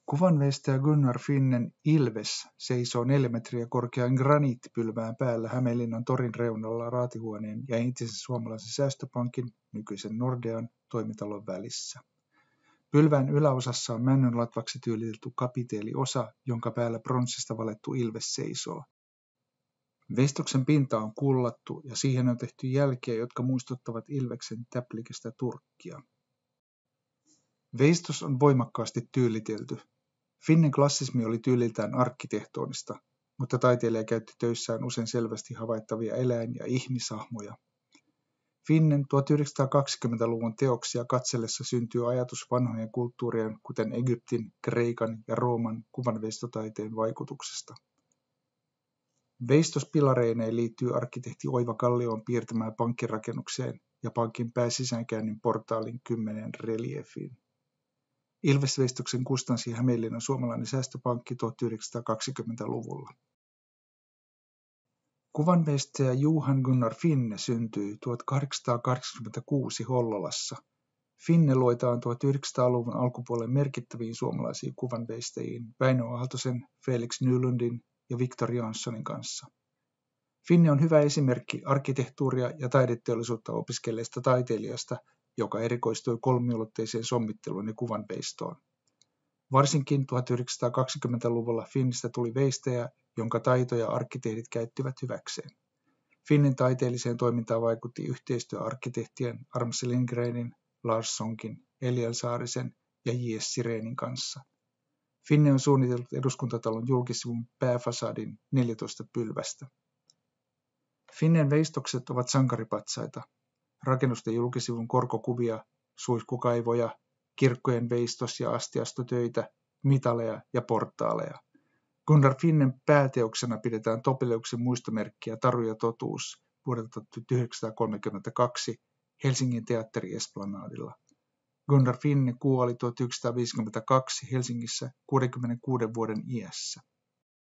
Kuvanveistäjä Gunnar Finnen Ilves seisoo 4 metriä korkean graniittipylvään päällä Hämeenlinnan torin reunalla raatihuoneen ja entisen suomalaisen säästöpankin, nykyisen Nordean, toimitalon välissä. Pylvään yläosassa on männynlatvaksi tyylitelty kapiteeliosa, jonka päällä pronssista valettu Ilves seisoo. Veistoksen pinta on kullattu ja siihen on tehty jälkiä, jotka muistuttavat Ilveksen täplikästä turkkia. Veistos on voimakkaasti tyylitelty. Finnen klassismi oli tyyliltään arkkitehtonista, mutta taiteilija käytti töissään usein selvästi havaittavia eläin- ja ihmishahmoja. Finnen 1920-luvun teoksia katsellessa syntyy ajatus vanhojen kulttuurien, kuten Egyptin, Kreikan ja Rooman kuvanveistotaiteen vaikutuksesta. Veistospilareineen liittyy arkkitehti Oiva Kallion piirtämään pankkirakennukseen ja pankin pääsisäänkäynnin portaalin 10 reliefiin. Ilves-veistoksen kustansi Hämeenlinnan suomalainen säästöpankki 1920-luvulla. Kuvanveistäjä Johan Gunnar Finne syntyi 1886 Hollolassa. Finne luetaan 1900-luvun alkupuolen merkittäviin suomalaisiin kuvanveistäjiin Väinö Aaltosen, Felix Nylundin ja Victor Janssonin kanssa. Finne on hyvä esimerkki arkkitehtuuria ja taideteollisuutta opiskelleesta taiteilijasta, joka erikoistui kolmiulotteiseen sommitteluun ja kuvanveistoon. Varsinkin 1920-luvulla Finnestä tuli veistäjä, jonka taitoja arkkitehdit käyttivät hyväkseen. Finnen taiteelliseen toimintaan vaikutti yhteistyö arkkitehtien Armse Lindgrenin, Lars Sonkin, Eliel Saarisen ja J.S. Sirenin kanssa. Finne on suunnitellut Eduskuntatalon julkisivun pääfasadin 14 pylvästä. Finnen veistokset ovat sankaripatsaita. Rakennusten julkisivun korkokuvia, suihkukaivoja, kirkkojen veistos- ja astiastotöitä, mitaleja ja portaaleja. Gunnar Finnen pääteoksena pidetään Topeliuksen muistomerkkiä Taru ja totuus vuodelta 1932 Helsingin teatteri-esplanadilla. Gunnar Finne kuoli 1952 Helsingissä 66 vuoden iässä.